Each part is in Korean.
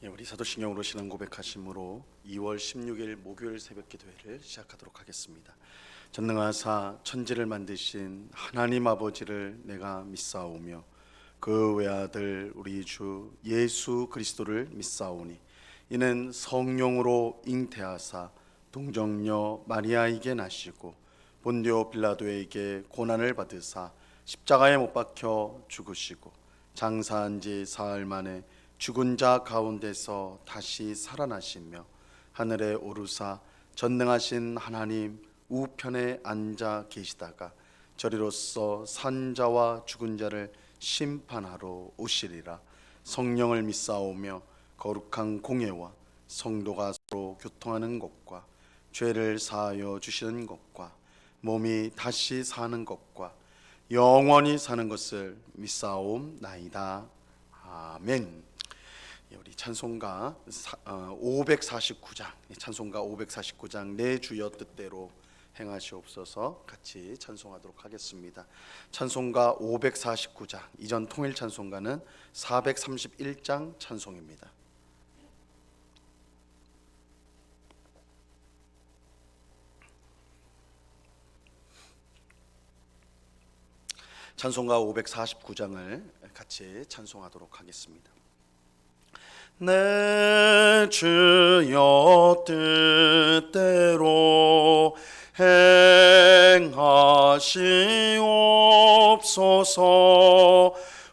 우리 사도신경으로 신앙 고백하심으로 2월 16일 목요일 새벽 기도회를 시작하도록 하겠습니다. 전능하사 천지를 만드신 하나님 아버지를 내가 믿사오며 그 외아들 우리 주 예수 그리스도를 믿사오니 이는 성령으로 잉태하사 동정녀 마리아에게 나시고 본디오 빌라도에게 고난을 받으사 십자가에 못 박혀 죽으시고 장사한 지 사흘 만에 죽은 자 가운데서 다시 살아나시며 하늘에 오르사 전능하신 하나님 우편에 앉아 계시다가 저리로서 산 자와 죽은 자를 심판하러 오시리라. 성령을 믿사오며 거룩한 공예와 성도가 서로 교통하는 것과 죄를 사하여 주시는 것과 몸이 다시 사는 것과 영원히 사는 것을 믿사옵나이다. 아멘. 우리 찬송가 549장, 찬송가 549장 내 주여 뜻대로 행하시옵소서 같이 찬송하도록 하겠습니다. 찬송가 549장, 이전 통일 찬송가는 431장 찬송입니다. 찬송가 549장을 같이 찬송하도록 하겠습니다. 내 주여 뜻대로 행하시옵소서.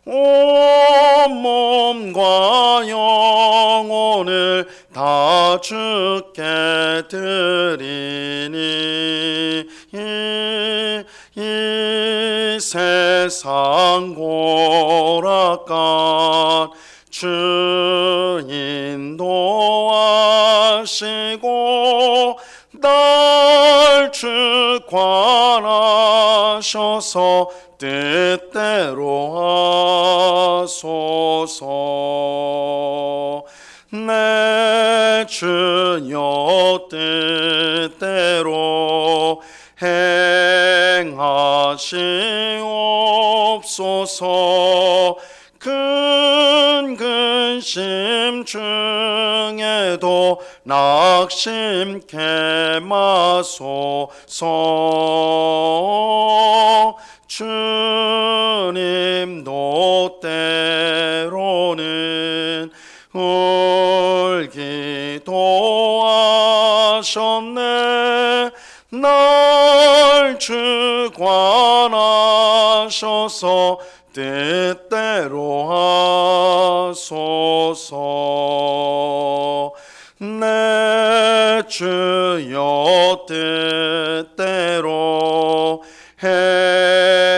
온 몸과 영혼을 다 주께 드리니 이 세상 고락간 주 인도하시고 날 주관하셔서 뜻대로 하소서. 내 주여 뜻대로 행하시옵소서. 큰 근심 중에도 낙심케 마소서. 주님도 때로는 울기도 하셨네. 날 주관하셔서 뜻대로 하소서. 내 주여 뜻대로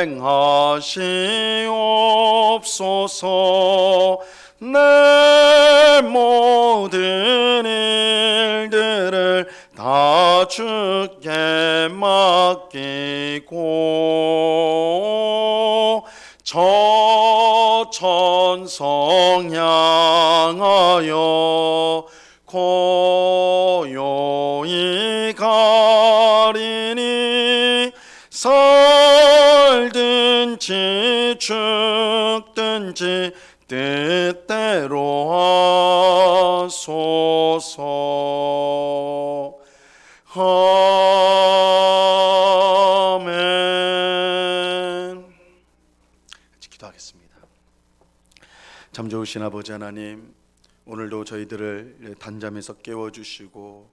행하시옵소서. 내 모든 일들을 다 주께 맡기고 저 천성 향하여 고요히 가리니 살든지 죽든지 뜻대로 하소서. 아멘. 기도하겠습니다. 참 좋으신 아버지 하나님, 오늘도 저희들을 단잠에서 깨워주시고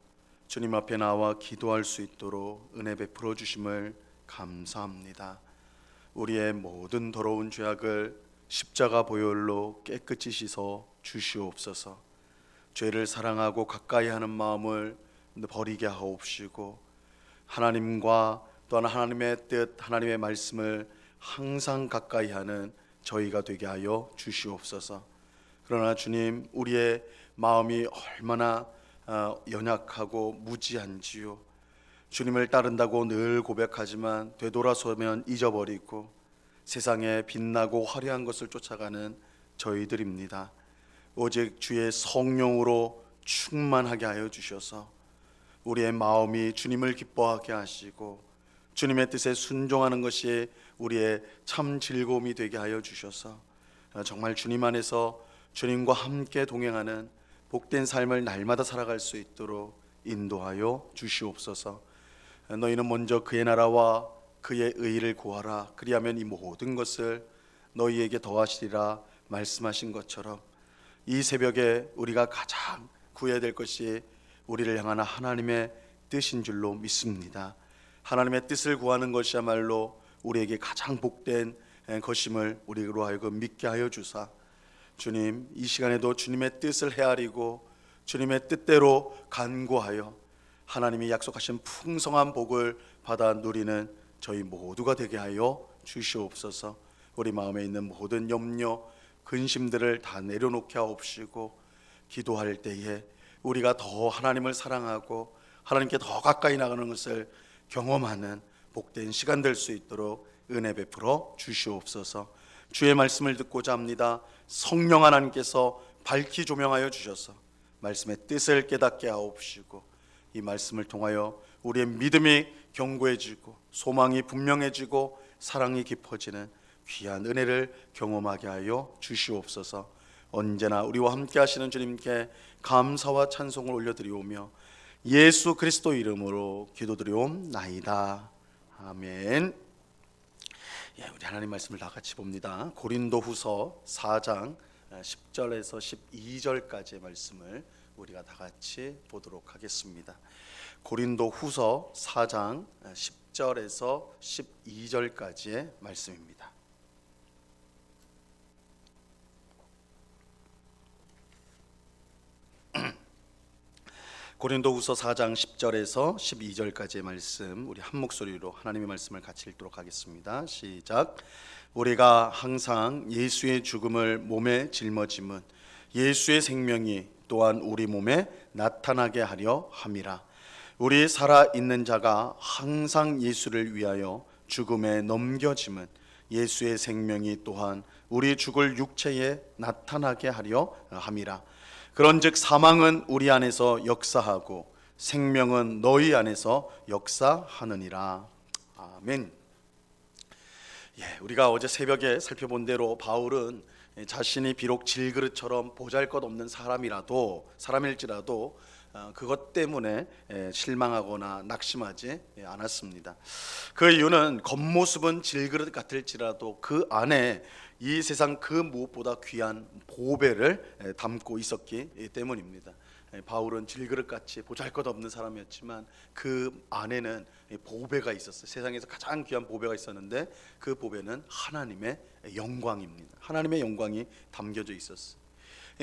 주님 앞에 나와 기도할 수 있도록 은혜 베풀어 주심을 감사합니다. 우리의 모든 더러운 죄악을 십자가 보혈로 깨끗이 씻어 주시옵소서. 죄를 사랑하고 가까이 하는 마음을 버리게 하옵시고 하나님과 또한 하나님의 뜻, 하나님의 말씀을 항상 가까이 하는 저희가 되게 하여 주시옵소서. 그러나 주님, 우리의 마음이 얼마나 연약하고 무지한지요. 주님을 따른다고 늘 고백하지만 되돌아서면 잊어버리고 세상에 빛나고 화려한 것을 쫓아가는 저희들입니다. 오직 주의 성령으로 충만하게 하여 주셔서 우리의 마음이 주님을 기뻐하게 하시고 주님의 뜻에 순종하는 것이 우리의 참 즐거움이 되게 하여 주셔서 정말 주님 안에서 주님과 함께 동행하는 복된 삶을 날마다 살아갈 수 있도록 인도하여 주시옵소서. 너희는 먼저 그의 나라와 그의 의를 구하라. 그리하면 이 모든 것을 너희에게 더하시리라 말씀하신 것처럼 이 새벽에 우리가 가장 구해야 될 것이 우리를 향한 하나님의 뜻인 줄로 믿습니다. 하나님의 뜻을 구하는 것이야말로 우리에게 가장 복된 것임을 우리로 하여금 믿게 하여 주사, 주님, 이 시간에도 주님의 뜻을 헤아리고 주님의 뜻대로 간구하여 하나님이 약속하신 풍성한 복을 받아 누리는 저희 모두가 되게 하여 주시옵소서. 우리 마음에 있는 모든 염려, 근심들을 다 내려놓게 하옵시고, 기도할 때에 우리가 더 하나님을 사랑하고 하나님께 더 가까이 나가는 것을 경험하는 복된 시간 될 수 있도록 은혜 베풀어 주시옵소서. 주의 말씀을 듣고자 합니다. 성령 하나님께서 밝히 조명하여 주셔서 말씀의 뜻을 깨닫게 하옵시고, 이 말씀을 통하여 우리의 믿음이 견고해지고 소망이 분명해지고 사랑이 깊어지는 귀한 은혜를 경험하게 하여 주시옵소서. 언제나 우리와 함께 하시는 주님께 감사와 찬송을 올려드리오며 예수 그리스도 이름으로 기도드리옵나이다. 아멘. 우리 하나님 말씀을 다 같이 봅니다. 고린도후서 4장 10절에서 12절까지의 말씀을 우리가 다 같이 보도록 하겠습니다. 고린도후서 4장 10절에서 12절까지의 말씀입니다. 고린도후서 4장 10절에서 12절까지의 말씀, 우리 한 목소리로 하나님의 말씀을 같이 읽도록 하겠습니다. 시작. 우리가 항상 예수의 죽음을 몸에 짊어짐은 예수의 생명이 또한 우리 몸에 나타나게 하려 함이라. 우리 살아있는 자가 항상 예수를 위하여 죽음에 넘겨짐은 예수의 생명이 또한 우리 죽을 육체에 나타나게 하려 함이라. 그런즉 사망은 우리 안에서 역사하고 생명은 너희 안에서 역사하느니라. 아멘. 우리가 어제 새벽에 살펴본 대로 바울은 자신이 비록 질그릇처럼 보잘것없는 사람일지라도 그것 때문에 실망하거나 낙심하지 않았습니다. 그 이유는 겉모습은 질그릇 같을지라도 그 안에 이 세상 그 무엇보다 귀한 보배를 담고 있었기 때문입니다. 바울은 질그릇같이 보잘것없는 사람이었지만 그 안에는 보배가 있었어요. 세상에서 가장 귀한 보배가 있었는데 그 보배는 하나님의 영광입니다. 하나님의 영광이 담겨져 있었어요.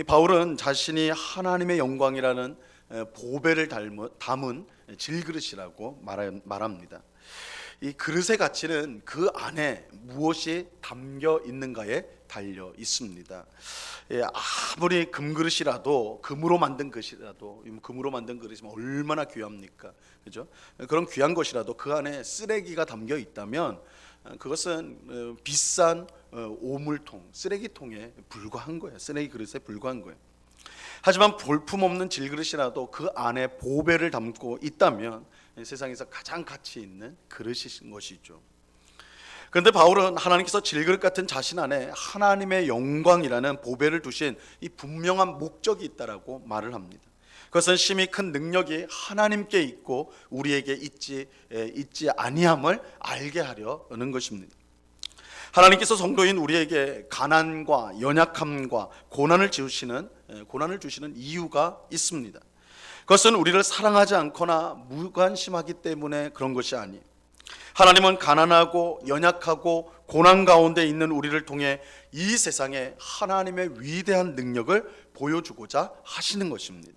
바울은 자신이 하나님의 영광이라는 보배를 담은 질그릇이라고 말합니다. 이 그릇의 가치는 그 안에 무엇이 담겨 있는가에 달려 있습니다. 아무리 금그릇이라도, 금으로 만든 그릇이면 얼마나 귀합니까? 그죠? 그런 귀한 것이라도 그 안에 쓰레기가 담겨 있다면 그것은 비싼 오물통, 쓰레기통에 불과한 거예요. 쓰레기 그릇에 불과한 거예요. 하지만 볼품없는 질그릇이라도 그 안에 보배를 담고 있다면 세상에서 가장 가치 있는 그릇인 것이죠. 그런데 바울은 하나님께서 질그릇 같은 자신 안에 하나님의 영광이라는 보배를 두신 이 분명한 목적이 있다라고 말을 합니다. 그것은 심히 큰 능력이 하나님께 있고 우리에게 있지 아니함을 알게 하려는 것입니다. 하나님께서 성도인 우리에게 가난과 연약함과 고난을 주시는 이유가 있습니다. 그것은 우리를 사랑하지 않거나 무관심하기 때문에 그런 것이 아니에요. 하나님은 가난하고 연약하고 고난 가운데 있는 우리를 통해 이 세상에 하나님의 위대한 능력을 보여주고자 하시는 것입니다.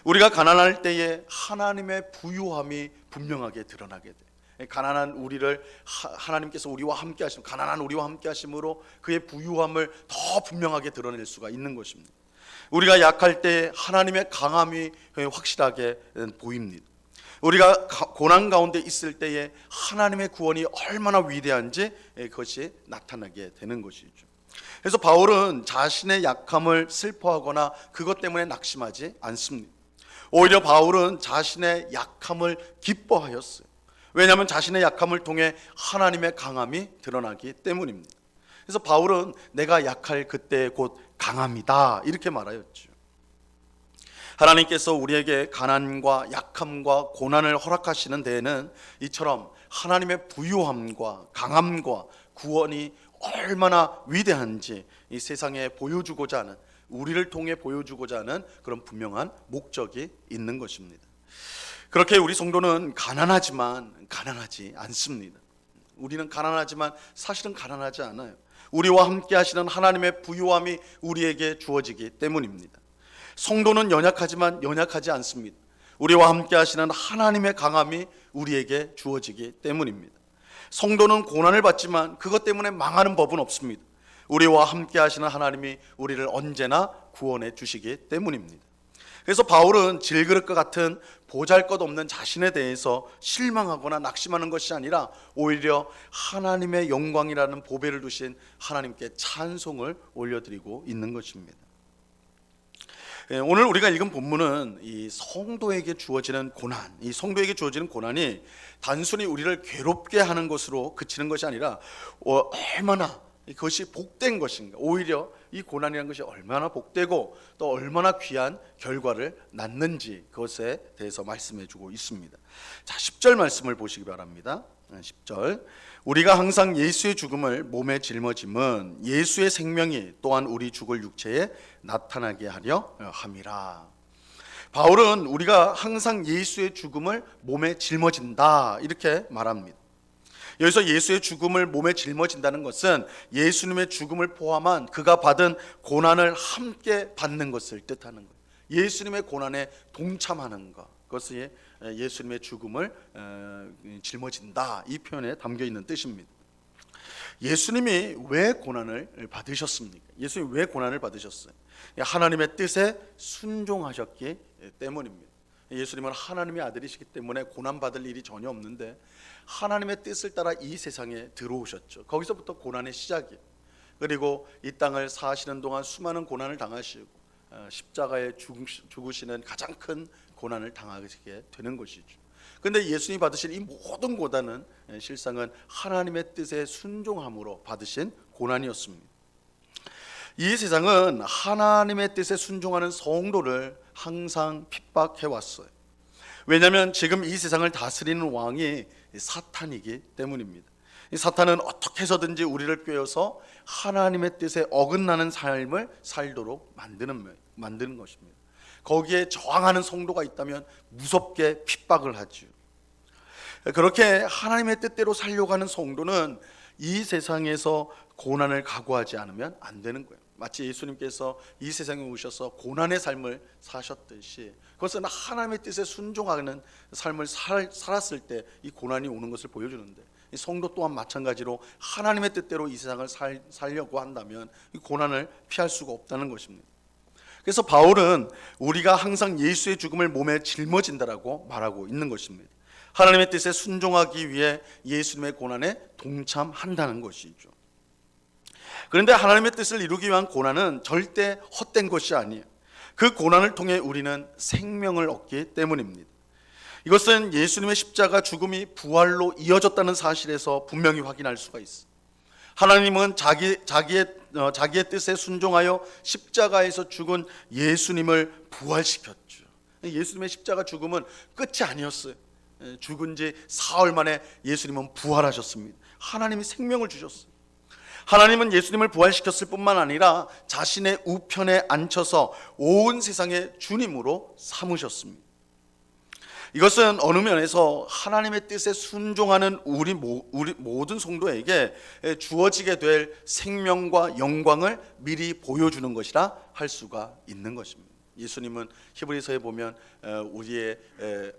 우리가 가난할 때에 하나님의 부유함이 분명하게 드러나게 돼. 가난한 우리를 하나님께서 우리와 함께 하심, 가난한 우리와 함께 하심으로 그의 부유함을 더 분명하게 드러낼 수가 있는 것입니다. 우리가 약할 때 하나님의 강함이 확실하게 보입니다. 우리가 고난 가운데 있을 때에 하나님의 구원이 얼마나 위대한지 그것이 나타나게 되는 것이죠. 그래서 바울은 자신의 약함을 슬퍼하거나 그것 때문에 낙심하지 않습니다. 오히려 바울은 자신의 약함을 기뻐하였어요. 왜냐하면 자신의 약함을 통해 하나님의 강함이 드러나기 때문입니다. 그래서 바울은 내가 약할 그때 곧 강함이다 이렇게 말하였죠. 하나님께서 우리에게 가난과 약함과 고난을 허락하시는 데에는 이처럼 하나님의 부유함과 강함과 구원이 얼마나 위대한지 이 세상에 보여주고자 하는, 우리를 통해 보여주고자 하는 그런 분명한 목적이 있는 것입니다. 그렇게 우리 성도는 가난하지만 가난하지 않습니다. 우리는 가난하지만 사실은 가난하지 않아요. 우리와 함께 하시는 하나님의 부유함이 우리에게 주어지기 때문입니다. 성도는 연약하지만 연약하지 않습니다. 우리와 함께 하시는 하나님의 강함이 우리에게 주어지기 때문입니다. 성도는 고난을 받지만 그것 때문에 망하는 법은 없습니다. 우리와 함께 하시는 하나님이 우리를 언제나 구원해 주시기 때문입니다. 그래서 바울은 질그릇과 같은 보잘것없는 자신에 대해서 실망하거나 낙심하는 것이 아니라 오히려 하나님의 영광이라는 보배를 두신 하나님께 찬송을 올려드리고 있는 것입니다. 오늘 우리가 읽은 본문은 이 성도에게 주어지는 고난, 이 성도에게 주어지는 고난이 단순히 우리를 괴롭게 하는 것으로 그치는 것이 아니라 얼마나 그것이 복된 것인가, 오히려 이 고난이라는 것이 얼마나 복되고 또 얼마나 귀한 결과를 낳는지 그것에 대해서 말씀해 주고 있습니다. 자, 10절 말씀을 보시기 바랍니다. 10절, 우리가 항상 예수의 죽음을 몸에 짊어짐은 예수의 생명이 또한 우리 죽을 육체에 나타나게 하려 함이라. 바울은 우리가 항상 예수의 죽음을 몸에 짊어진다 이렇게 말합니다. 여기서 예수의 죽음을 몸에 짊어진다는 것은 예수님의 죽음을 포함한 그가 받은 고난을 함께 받는 것을 뜻하는 거예요. 예수님의 고난에 동참하는 것, 그것이 예수님의 죽음을 짊어진다 이 표현에 담겨 있는 뜻입니다. 예수님이 왜 고난을 받으셨습니까? 예수님이 왜 고난을 받으셨어요? 하나님의 뜻에 순종하셨기 때문입니다. 예수님은 하나님의 아들이시기 때문에 고난받을 일이 전혀 없는데 하나님의 뜻을 따라 이 세상에 들어오셨죠. 거기서부터 고난의 시작이에요. 그리고 이 땅을 사시는 동안 수많은 고난을 당하시고 십자가에 죽으시는 가장 큰 고난을 당하게 되는 것이죠. 그런데 예수님이 받으신 이 모든 고난은 실상은 하나님의 뜻에 순종함으로 받으신 고난이었습니다. 이 세상은 하나님의 뜻에 순종하는 성도를 항상 핍박해 왔어요. 왜냐하면 지금 이 세상을 다스리는 왕이 사탄이기 때문입니다. 이 사탄은 어떻게 해서든지 우리를 꿰어서 하나님의 뜻에 어긋나는 삶을 살도록 만드는 것입니다. 거기에 저항하는 성도가 있다면 무섭게 핍박을 하죠. 그렇게 하나님의 뜻대로 살려고 하는 성도는 이 세상에서 고난을 각오하지 않으면 안 되는 거예요. 마치 예수님께서 이 세상에 오셔서 고난의 삶을 사셨듯이 그것은 하나님의 뜻에 순종하는 삶을 살았을 때 이 고난이 오는 것을 보여주는데, 이 성도 또한 마찬가지로 하나님의 뜻대로 이 세상을 살려고 한다면 이 고난을 피할 수가 없다는 것입니다. 그래서 바울은 우리가 항상 예수의 죽음을 몸에 짊어진다라고 말하고 있는 것입니다. 하나님의 뜻에 순종하기 위해 예수님의 고난에 동참한다는 것이죠. 그런데 하나님의 뜻을 이루기 위한 고난은 절대 헛된 것이 아니에요. 그 고난을 통해 우리는 생명을 얻기 때문입니다. 이것은 예수님의 십자가 죽음이 부활로 이어졌다는 사실에서 분명히 확인할 수가 있어요. 하나님은 자기의 뜻에 순종하여 십자가에서 죽은 예수님을 부활시켰죠. 예수님의 십자가 죽음은 끝이 아니었어요. 죽은 지 사흘 만에 예수님은 부활하셨습니다. 하나님이 생명을 주셨어요. 하나님은 예수님을 부활시켰을 뿐만 아니라 자신의 우편에 앉혀서 온 세상의 주님으로 삼으셨습니다. 이것은 어느 면에서 하나님의 뜻에 순종하는 우리 모든 성도에게 주어지게 될 생명과 영광을 미리 보여주는 것이라 할 수가 있는 것입니다. 예수님은 히브리서에 보면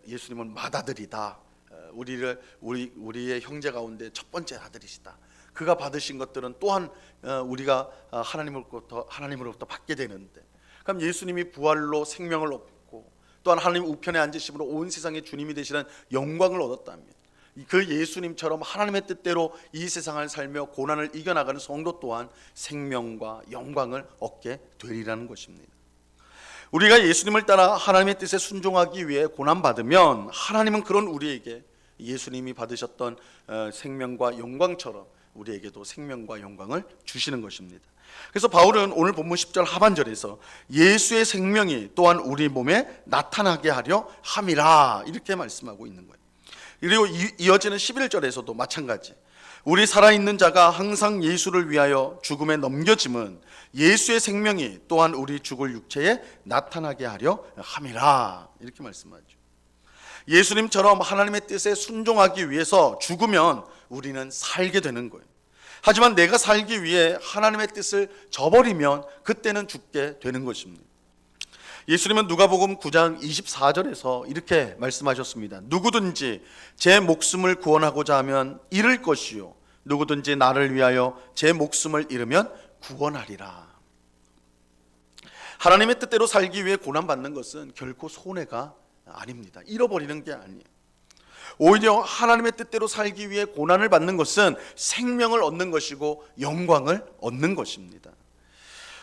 예수님은 맏아들이다. 우리의 형제 가운데 첫 번째 아들이시다. 그가 받으신 것들은 또한 우리가 하나님으로부터 받게 되는데, 그럼 예수님이 부활로 생명을 얻고 또한 하나님 우편에 앉으심으로 온 세상의 주님이 되시는 영광을 얻었다면, 그 예수님처럼 하나님의 뜻대로 이 세상을 살며 고난을 이겨나가는 성도 또한 생명과 영광을 얻게 되리라는 것입니다. 우리가 예수님을 따라 하나님의 뜻에 순종하기 위해 고난받으면 하나님은 그런 우리에게 예수님이 받으셨던 생명과 영광처럼 우리에게도 생명과 영광을 주시는 것입니다. 그래서 바울은 오늘 본문 10절 하반절에서 예수의 생명이 또한 우리 몸에 나타나게 하려 함이라 이렇게 말씀하고 있는 거예요. 그리고 이어지는 11절에서도 마찬가지, 우리 살아있는 자가 항상 예수를 위하여 죽음에 넘겨짐은 예수의 생명이 또한 우리 죽을 육체에 나타나게 하려 함이라 이렇게 말씀하죠. 예수님처럼 하나님의 뜻에 순종하기 위해서 죽으면 우리는 살게 되는 거예요. 하지만 내가 살기 위해 하나님의 뜻을 저버리면 그때는 죽게 되는 것입니다. 예수님은 누가복음 9장 24절에서 이렇게 말씀하셨습니다. 누구든지 제 목숨을 구원하고자 하면 잃을 것이요 누구든지 나를 위하여 제 목숨을 잃으면 구원하리라. 하나님의 뜻대로 살기 위해 고난받는 것은 결코 손해가 아닙니다. 잃어버리는 게 아니에요. 오히려 하나님의 뜻대로 살기 위해 고난을 받는 것은 생명을 얻는 것이고 영광을 얻는 것입니다.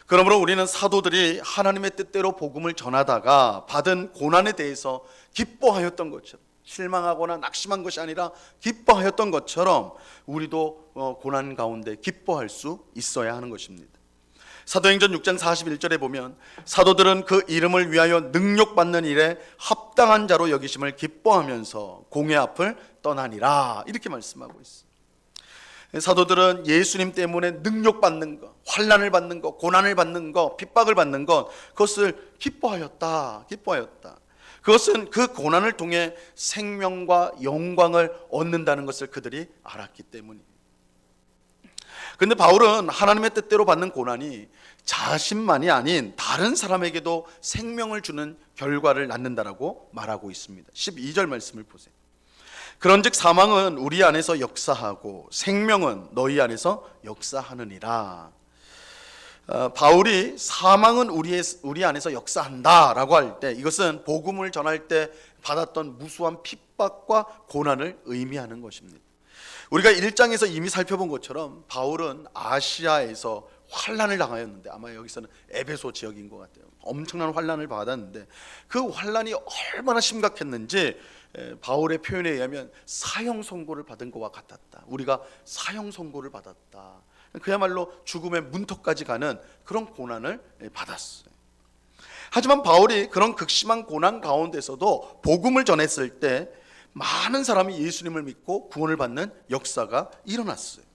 그러므로 우리는 사도들이 하나님의 뜻대로 복음을 전하다가 받은 고난에 대해서 기뻐하였던 것처럼, 실망하거나 낙심한 것이 아니라 기뻐하였던 것처럼 우리도 고난 가운데 기뻐할 수 있어야 하는 것입니다. 사도행전 6장 41절에 보면 사도들은 그 이름을 위하여 능력받는 일에 합당한 자로 여기심을 기뻐하면서 공회 앞을 떠나니라 이렇게 말씀하고 있습니다. 사도들은 예수님 때문에 능력받는 것, 환난을 받는 것, 고난을 받는 것, 핍박을 받는 것, 그것을 기뻐하였다. 그것은 그 고난을 통해 생명과 영광을 얻는다는 것을 그들이 알았기 때문이에요. 그런데 바울은 하나님의 뜻대로 받는 고난이 자신만이 아닌 다른 사람에게도 생명을 주는 결과를 낳는다라고 말하고 있습니다. 12절 말씀을 보세요. 그런즉 사망은 우리 안에서 역사하고 생명은 너희 안에서 역사하느니라. 바울이 사망은 우리 안에서 역사한다라고 할 때 이것은 복음을 전할 때 받았던 무수한 핍박과 고난을 의미하는 것입니다. 우리가 1장에서 이미 살펴본 것처럼 바울은 아시아에서 환난을 당하였는데, 아마 여기서는 에베소 지역인 것 같아요. 엄청난 환난을 받았는데 그 환난이 얼마나 심각했는지 바울의 표현에 의하면 사형 선고를 받은 것과 같았다. 우리가 사형 선고를 받았다. 그야말로 죽음의 문턱까지 가는 그런 고난을 받았어요. 하지만 바울이 그런 극심한 고난 가운데서도 복음을 전했을 때 많은 사람이 예수님을 믿고 구원을 받는 역사가 일어났어요.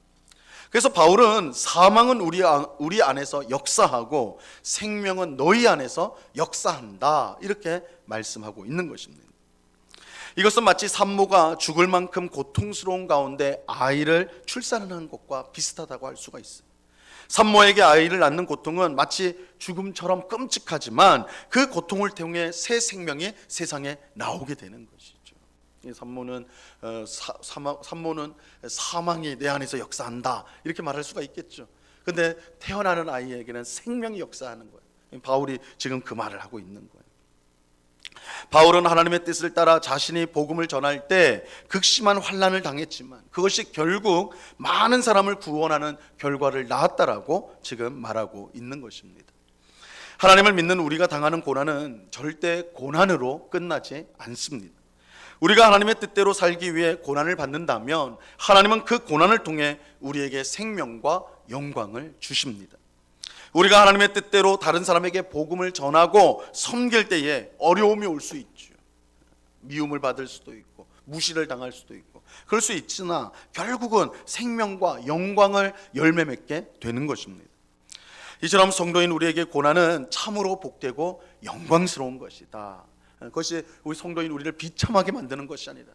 그래서 바울은 사망은 우리 안에서 역사하고 생명은 너희 안에서 역사한다 이렇게 말씀하고 있는 것입니다. 이것은 마치 산모가 죽을 만큼 고통스러운 가운데 아이를 출산하는 것과 비슷하다고 할 수가 있어요. 산모에게 아이를 낳는 고통은 마치 죽음처럼 끔찍하지만 그 고통을 통해 새 생명이 세상에 나오게 되는 것이죠. 산모는 사망이 내 안에서 역사한다 이렇게 말할 수가 있겠죠. 그런데 태어나는 아이에게는 생명이 역사하는 거예요. 바울이 지금 그 말을 하고 있는 거예요. 바울은 하나님의 뜻을 따라 자신이 복음을 전할 때 극심한 환난을 당했지만 그것이 결국 많은 사람을 구원하는 결과를 낳았다라고 지금 말하고 있는 것입니다. 하나님을 믿는 우리가 당하는 고난은 절대 고난으로 끝나지 않습니다. 우리가 하나님의 뜻대로 살기 위해 고난을 받는다면 하나님은 그 고난을 통해 우리에게 생명과 영광을 주십니다. 우리가 하나님의 뜻대로 다른 사람에게 복음을 전하고 섬길 때에 어려움이 올 수 있죠. 미움을 받을 수도 있고 무시를 당할 수도 있고 그럴 수 있으나 결국은 생명과 영광을 열매 맺게 되는 것입니다. 이처럼 성도인 우리에게 고난은 참으로 복되고 영광스러운 것이다. 그것이 우리 성도인 우리를 비참하게 만드는 것이 아니라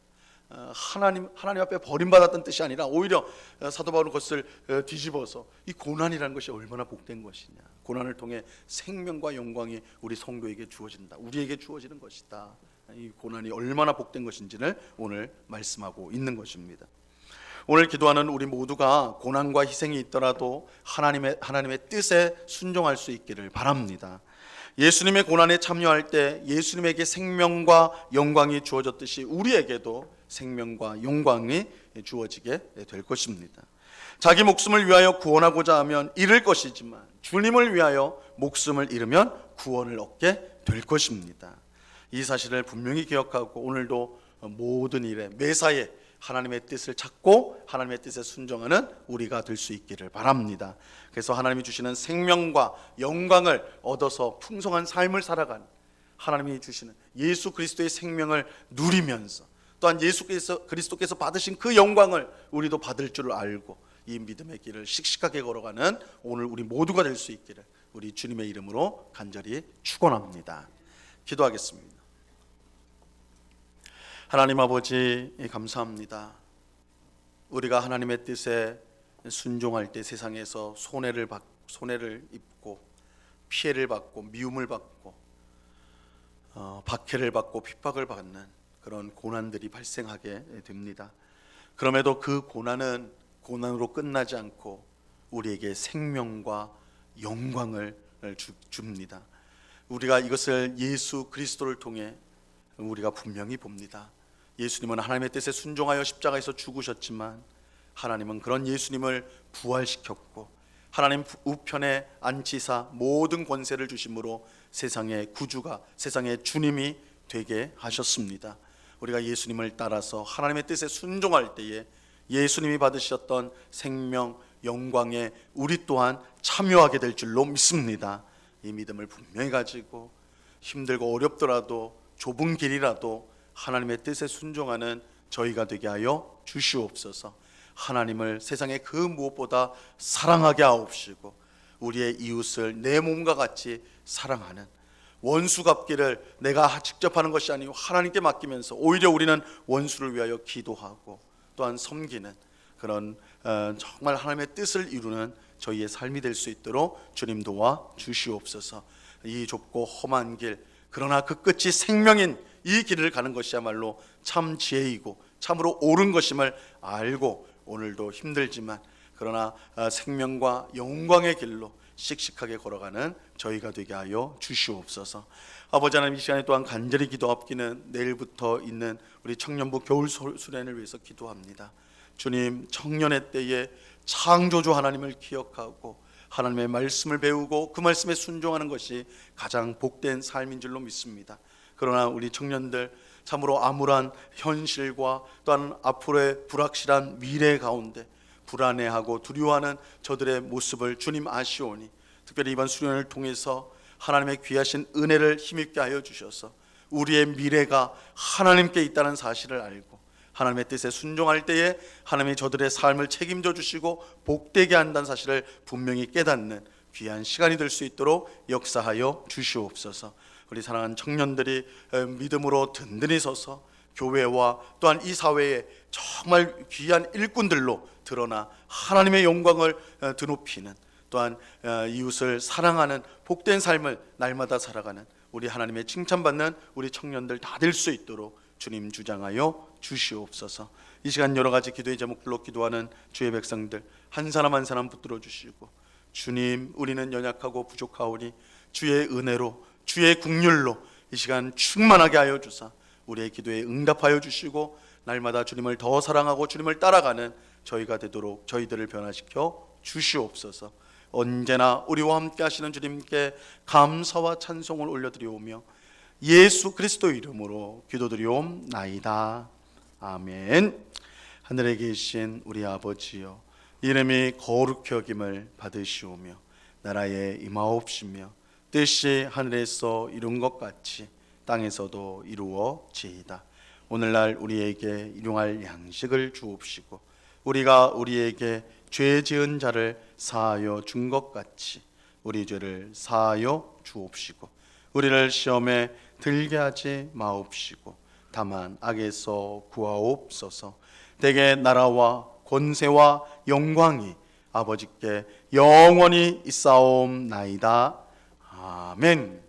하나님 앞에 버림받았던 뜻이 아니라 오히려 사도 바울은 그것을 뒤집어서 이 고난이라는 것이 얼마나 복된 것이냐, 고난을 통해 생명과 영광이 우리 성도에게 주어진다, 우리에게 주어지는 것이다, 이 고난이 얼마나 복된 것인지를 오늘 말씀하고 있는 것입니다. 오늘 기도하는 우리 모두가 고난과 희생이 있더라도 하나님의 뜻에 순종할 수 있기를 바랍니다. 예수님의 고난에 참여할 때 예수님에게 생명과 영광이 주어졌듯이 우리에게도 생명과 영광이 주어지게 될 것입니다. 자기 목숨을 위하여 구원하고자 하면 잃을 것이지만 주님을 위하여 목숨을 잃으면 구원을 얻게 될 것입니다. 이 사실을 분명히 기억하고 오늘도 모든 일에 매사에 하나님의 뜻을 찾고 하나님의 뜻에 순종하는 우리가 될 수 있기를 바랍니다. 그래서 하나님이 주시는 생명과 영광을 얻어서 풍성한 삶을 살아가는, 하나님이 주시는 예수 그리스도의 생명을 누리면서 또한 예수 그리스도께서 받으신 그 영광을 우리도 받을 줄 알고 이 믿음의 길을 씩씩하게 걸어가는 오늘 우리 모두가 될 수 있기를 우리 주님의 이름으로 간절히 축원합니다. 기도하겠습니다. 하나님 아버지, 감사합니다. 우리가 하나님의 뜻에 순종할 때 세상에서 손해를 입고 피해를 받고 미움을 받고 박해를 받고 핍박을 받는 그런 고난들이 발생하게 됩니다. 그럼에도 그 고난은 고난으로 끝나지 않고 우리에게 생명과 영광을 줍니다. 우리가 이것을 예수 그리스도를 통해 우리가 분명히 봅니다. 예수님은 하나님의 뜻에 순종하여 십자가에서 죽으셨지만 하나님은 그런 예수님을 부활시켰고 하나님 우편에 앉히사 모든 권세를 주심으로 세상의 구주가, 세상의 주님이 되게 하셨습니다. 우리가 예수님을 따라서 하나님의 뜻에 순종할 때에 예수님이 받으셨던 생명, 영광에 우리 또한 참여하게 될 줄로 믿습니다. 이 믿음을 분명히 가지고 힘들고 어렵더라도 좁은 길이라도 하나님의 뜻에 순종하는 저희가 되게 하여 주시옵소서. 하나님을 세상의 그 무엇보다 사랑하게 하옵시고 우리의 이웃을 내 몸과 같이 사랑하는, 원수 갚기를 내가 직접 하는 것이 아니고 하나님께 맡기면서 오히려 우리는 원수를 위하여 기도하고 또한 섬기는 그런 정말 하나님의 뜻을 이루는 저희의 삶이 될 수 있도록 주님 도와 주시옵소서. 이 좁고 험한 길, 그러나 그 끝이 생명인 이 길을 가는 것이야말로 참 지혜이고 참으로 옳은 것임을 알고 오늘도 힘들지만 그러나 생명과 영광의 길로 씩씩하게 걸어가는 저희가 되게 하여 주시옵소서. 아버지 하나님, 이 시간에 또한 간절히 기도합기는 내일부터 있는 우리 청년부 겨울 수련을 위해서 기도합니다. 주님, 청년의 때에 창조주 하나님을 기억하고 하나님의 말씀을 배우고 그 말씀에 순종하는 것이 가장 복된 삶인 줄로 믿습니다. 그러나 우리 청년들 참으로 암울한 현실과 또한 앞으로의 불확실한 미래 가운데 불안해하고 두려워하는 저들의 모습을 주님 아시오니 특별히 이번 수련을 통해서 하나님의 귀하신 은혜를 힘입게 하여 주셔서 우리의 미래가 하나님께 있다는 사실을 알고 하나님의 뜻에 순종할 때에 하나님이 저들의 삶을 책임져 주시고 복되게 한다는 사실을 분명히 깨닫는 귀한 시간이 될 수 있도록 역사하여 주시옵소서. 우리 사랑하는 청년들이 믿음으로 든든히 서서 교회와 또한 이 사회에 정말 귀한 일꾼들로 드러나 하나님의 영광을 드높이는, 또한 이웃을 사랑하는 복된 삶을 날마다 살아가는 우리 하나님의 칭찬받는 우리 청년들 다 될 수 있도록 주님 주장하여 주시옵소서. 이 시간 여러 가지 기도의 제목들로 기도하는 주의 백성들 한 사람 한 사람 붙들어 주시고, 주님, 우리는 연약하고 부족하오니 주의 은혜로 주의 긍휼로 이 시간 충만하게 하여 주사 우리의 기도에 응답하여 주시고 날마다 주님을 더 사랑하고 주님을 따라가는 저희가 되도록 저희들을 변화시켜 주시옵소서. 언제나 우리와 함께 하시는 주님께 감사와 찬송을 올려드리오며 예수 그리스도 이름으로 기도드리옵나이다. 아멘. 하늘에 계신 우리 아버지여, 이름이 거룩히 여김을 받으시오며 나라에 임하옵시며 뜻이 하늘에서 이룬 것 같이 땅에서도 이루어지이다. 오늘날 우리에게 일용할 양식을 주옵시고 우리가 우리에게 죄 지은 자를 사하여 준 것 같이 우리 죄를 사하여 주옵시고 우리를 시험에 들게 하지 마옵시고 다만 악에서 구하옵소서. 대개 나라와 권세와 영광이 아버지께 영원히 있사옵나이다. 아멘.